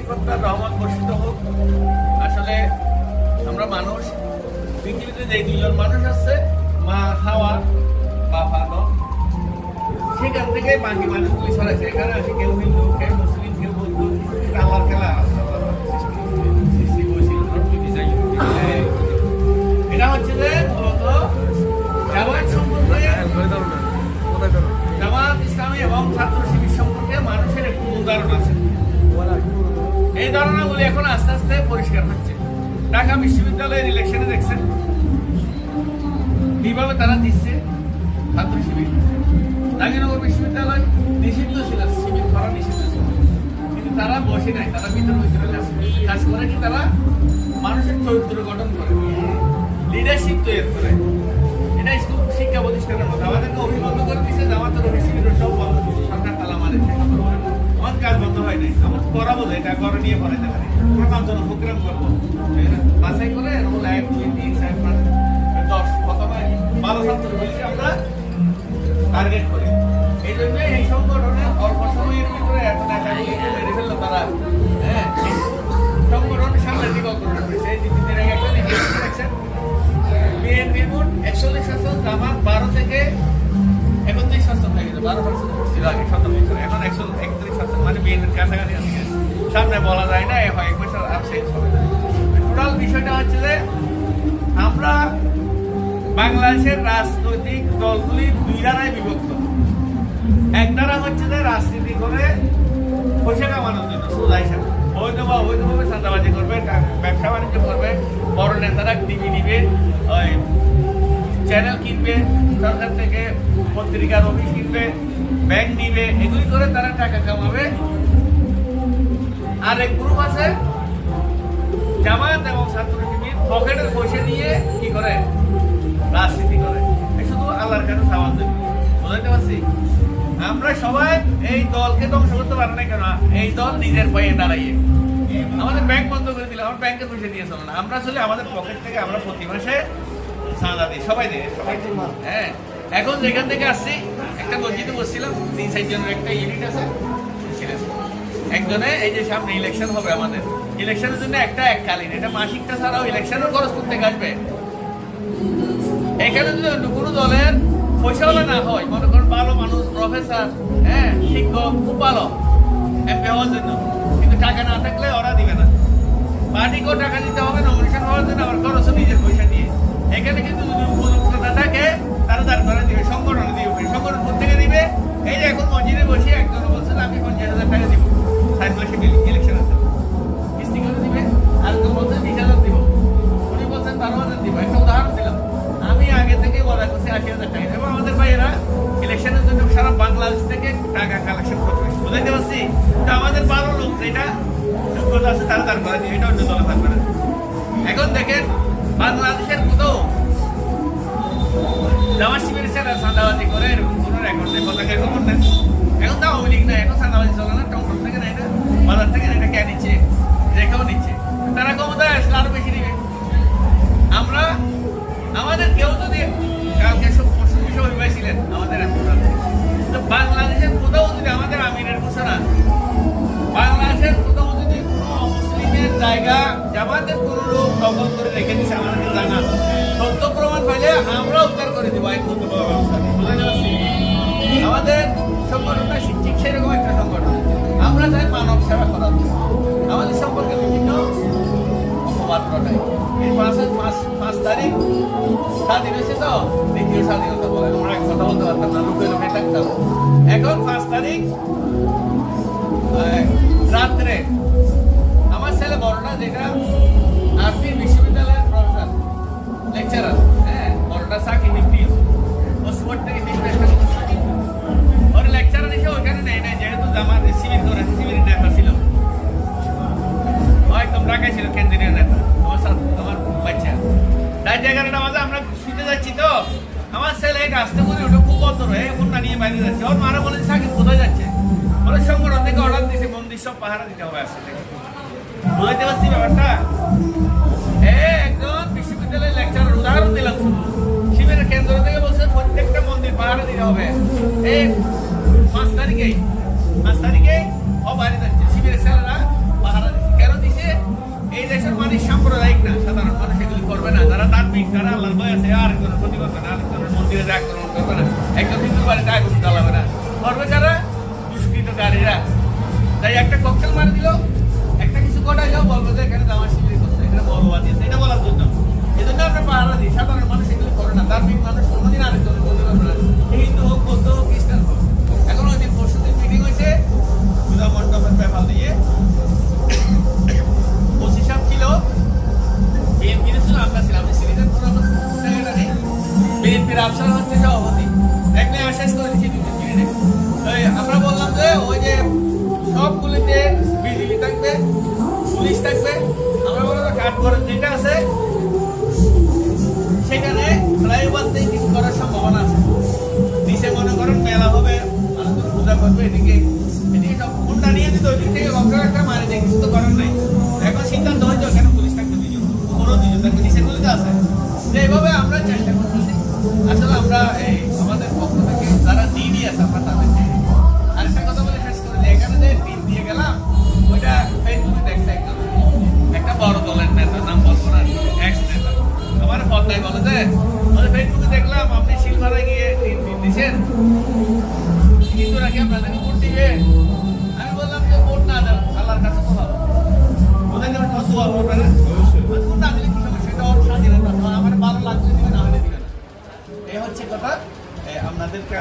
সৃষ্টিকর্তার রহমত বর্ষিত হোক। আসলে আমরা মানুষ, পৃথিবীতে যে দুজন মানুষ আছে, মা হাওয়া বাবা আদম, সেখান থেকে বাকি মানুষগুলি ছড়াইছে। এখানে আছে কেউ হিন্দু, কেউ মুসলিম, কেউ বৌদ্ধ, আল্লাহর খেলা। এটা হচ্ছে যে মূলত জামাত সম্পর্কে, জামাত ইসলামী এবং ছাত্র শিবির সম্পর্কে মানুষের একটু উদাহরণ আছে। এই ধারণাগুলি এখন আস্তে আস্তে পরিষ্কার হচ্ছে। ঢাকা বিশ্ববিদ্যালয়ের ইলেকশনে দেখছেন কিভাবে তারা দিচ্ছে ছাত্র শিবির। জাহাঙ্গীরনগর বিশ্ববিদ্যালয় নিষিদ্ধ ছিল, শিবির করা নিষিদ্ধ ছিল, কিন্তু তারা বসে নাই, তারা ভিতরে কাজ করে। কি তারা মানুষের চরিত্র গঠন করে, লিডারশিপ তৈরি করে। এটা স্কুল শিক্ষা প্রতিষ্ঠানের মতো আমাদেরকে অভিভাবক করে দিচ্ছে। জামাতের অফিস শিবির সব বন্ধ, সরকার তালা মারে। আমার কাজ বন্ধ হয় নাই, আমার করাবো, এটা করে নিয়ে পড়াইতে পারি, কোনো জন্য প্রোগ্রাম করবো, বাছাই করে রোল 1 2 3 4 5 10 প্রথমে 12 ছাত্র বলছি আমরা টার্গেট করি। এই জন্য এই সংগঠনে অল্প সময়ের ভিতরে এত নেতাগুলি মেরে ফেললো তারা। হ্যাঁ, সংগঠনের সামনের দিকে অগ্রসর হয়েছে। এই 2 দিন আগে একটা দেখছেন, বিএনপি মোট 41% জামাত 12 থেকে 31% হয়ে গেছে। 12% ছিল আগে 17 বছর, এখন 131%, মানে বিএনপির কাছাকাছি আছে। সামনে বলা যায় না, এক বছর আর শেষ হবে। টোটাল বিষয়টা হচ্ছে যে আমরা বাংলাদেশের রাজনৈতিক দলগুলি দুই ধারায় বিভক্ত। এক ধারা হচ্ছে যে রাজনীতি করে পয়সা কামানোর জন্য, সোজা হিসাবে অবৈধভাবে চাঁদাবাজি করবে, ব্যবসা বাণিজ্য করবে, বড় নেতারা টিভি নিবে, চ্যানেল কিনবে, সরকার থেকে পত্রিকার অফিস কিনবে, ব্যাংক নিবে, এগুলি করে তারা টাকা কামাবে। আর এক গ্রুপ আছে জামাত এবং ছাত্র শিবির পকেটের পয়সা নিয়ে কি করে রাজনীতি করে। শুধু আল্লাহর কাছে সামাল দেবে। বুঝতে পারছি? আমরা সবাই এই দলকে ধ্বংস করতে পারি না কেন? এই দল নিজের পায়ে দাঁড়াইয়ে আমাদের ব্যাংক বন্ধ করে দিলে আমার ব্যাংকের পয়সা দিয়ে চলো না। আমরা আসলে আমাদের পকেট থেকে আমরা প্রতি মাসে চাঁদা দিই, সবাই দেয়, সবাই। হ্যাঁ, এখন যেখান থেকে আসছি, একটা মসজিদে বসছিলাম, 3-4 জনের একটা ইউনিট আছে, একজনে এই যে সামনে ইলেকশন হবে, আমাদের ইলেকশনের জন্য একটা এককালীন, এটা মাসিকটা ছাড়াও ইলেকশনের খরচ করতে আসবে। এখানে যদি অন্য কোনো দলের পয়সাওয়ালা না হয়, মনে করেন ভালো মানুষ, প্রফেসর, হ্যাঁ, শিক্ষক, খুব ভালো এমপি হওয়ার জন্য, কিন্তু টাকা না থাকলে ওরা দিবে না। পার্টিকেও টাকা দিতে হবে নমিনেশন হওয়ার জন্য, আবার খরচও নিজের পয়সা দিয়ে। এখানে কিন্তু যদি উপযুক্ততা থাকে তারা তার করে দিবে, সংগঠনে দিবে। সংগঠন কোথেকে দিবে? এই যে এখন মসজিদে বসে একজন বলছেন আমি 50,000 টাকা দিব, 7 মাসে ইলেকশন আছে, কিস্তি করে দিবে। আর কেউ বলছেন 20,000 দিব, উনি বলছেন 12,000 দিব। একটা উদাহরণ দিলাম, আমি আগে থেকে ওরা করছি 80,000 টাকা। এবং আমাদের ভাইয়েরা ইলেকশনের জন্য সারা বাংলাদেশ থেকে টাকা কালেকশন করতে হয়েছে। বুঝতে পারছি? তো আমাদের ভালো লোক যেটা যোগ্যতা আছে তারা তার করে দিবে, এটা অন্য দলে থাকবে না। এখন দেখেন বাংলাদেশের কোথাও জামাত শিবিরের সাথে চাঁদাবাজি করে এরকম কোনো রেকর্ড নেই, পতাকা খবর নেন। এখন তো আওয়ামী লীগ না, এখন চাঁদাবাজি চলে না, টমটম থেকে নেয় না, বাজার থেকে নেয় না, কে নিচ্ছে, রেখেও নিচ্ছে। তারা ক্ষমতায় আসলে আরো বেশি দিবে। আমরা আমাদের কেউ যদি কালকে বিষয় ছিলেন আমাদের বাংলাদেশের কোথাও যদি আমাদের আমিরের ঘোষণা, বাংলাদেশের কোথাও যদি কোনো মুসলিমের জায়গা জামাতের কোনো লোক দখল করে রেখে দিচ্ছে, আমাদেরকে জানা সত্য প্রমাণ পাইলে আমরা উদ্ধার করে দেবো আইনগত ব্যবস্থা। আমাদের সংগঠনটা ঠিক সেরকম একটা সংগঠন। আমরা চাই মানব সেবা করার জন্য। আমাদের সম্পর্কে বিভিন্ন অপমাত্রটাই এই 5 তারিখ স্বাধীন হয়েছে, তো দ্বিতীয় স্বাধীনতা বলে আমরা এক কথা বলতে পারতাম না, লোকে লোকে থাকতাম। এখন 5 তারিখ রাত্রে আমার ছেলে বড়টা, যেটা আরবি বিশ্ববিদ্যালয়ের প্রফেসর লেকচারার, হ্যাঁ, বড়টা চাকরি নিয়ে ওসফোর্ড থেকে ওর লেকচারার এসে ওইখানে নেই নাই, যেহেতু জামাত শিবির করে, শিবির নেতা ছিল, একদম ঢাকায় ছিল কেন্দ্রীয় নেতা। আমার বাচ্চা রাত 11টা বাজে আমরা শুতে যাচ্ছি, তো আমার ছেলে আসতে বলে ওটা খুব বন্ধ হয়ে ফোনটা নিয়ে বাইরে যাচ্ছে। ওর মারা বলে সাকিব কোথায় যাচ্ছে, ওরা সংগঠন থেকে অর্ডার দিয়েছে মন্দির সব পাহারা দিতে হবে আসতে থেকে। বুঝতে পারছি ব্যাপারটা? একজন বিশ্ববিদ্যালয়ের লেকচারার, উদাহরণ দিলাম, শিবিরের কেন্দ্র থেকে বলছে প্রত্যেকটা মন্দির পাহারা দিতে হবে। এই 5 তারিখে ও বাইরে যাচ্ছে, শিবিরের ছেলেরা পাহারা দিচ্ছে। মারা দিল, একটা কিছু ঘটাই যাও বলবো যে এখানে জামাত শিবির করছে, এখানে মৌলবাদ দিয়েছে, এটা বলার জন্য। এই জন্য আমরা পাহারা দিই। সাধারণ মানুষ এগুলো করে না, ধার্মিক মানুষ কোনোদিন আরেকজনের বলতে পারবে না, হিন্দু হোক, বৌদ্ধ হোক, খ্রিস্টান হোক। এখন ওই দিন পরশু দিন মিটিং হয়েছে পূজা মণ্ডপের ব্যাপার দিয়ে, ওসি সাহেব ছিল, বিএনপির ছিল, আমরা ছিলাম সিলেটের সেক্রেটারি, বিএনপির আফসার হচ্ছে সভাপতি, একদিন শেষ করে দিচ্ছি 2-3 মিনিটে। আমরা বললাম যে ওই যে সবগুলিতে বিজিবি থাকবে, পুলিশ থাকবে, আমরা বললাম কাঠ খরচ যেটা আছে সেখানে ফ্লাইওভার দিয়ে কিছু করার সম্ভাবনা আছে। নিচে মনে করেন মেলা হবে, মানুষ পূজা করবে, এদিকে সব কোনটা নিয়ে দিত, ওই দিক থেকে লঙ্কা একটা মারে দেয়, কিছু তো করার নাই। এখন সিদ্ধান্ত হয়েছে কেন পুলিশ থাকবে 2 জন, উপরও 2 জন থাকবে, নিচে গুলিতে আছে। যে এইভাবে আমরা চেষ্টা করতেছি। আসলে আমরা এই আমাদের পক্ষ থেকে যারা নিডি আছে আমরা তাদেরকে আরেকটা কথা বলে শেষ করে দিই, এখানে যে টিম দিয়ে গেলাম ওইটা ফেসবুকে দেখছে একটা বড় দলের নেতা, নাম বলবো না, এক্স নেতা, আমার পর্দায় বলে যে ফেসবুকে দেখলাম আপনি সিলভারে গিয়ে টিম দিচ্ছেন, কিন্তু নাকি আপনাদেরকে ভোট দিবে। আমি বললাম যে ভোট না দেন, আল্লাহর কাছে তো ভালো ওদের যেমন দোয়া করবে না, ভোট না দিলে কি হবে, সেটা ওর স্বাধীনতা, আমার ভালো লাগলে দিবে, না হলে দিবে না। এই হচ্ছে কথা আপনাদেরকে।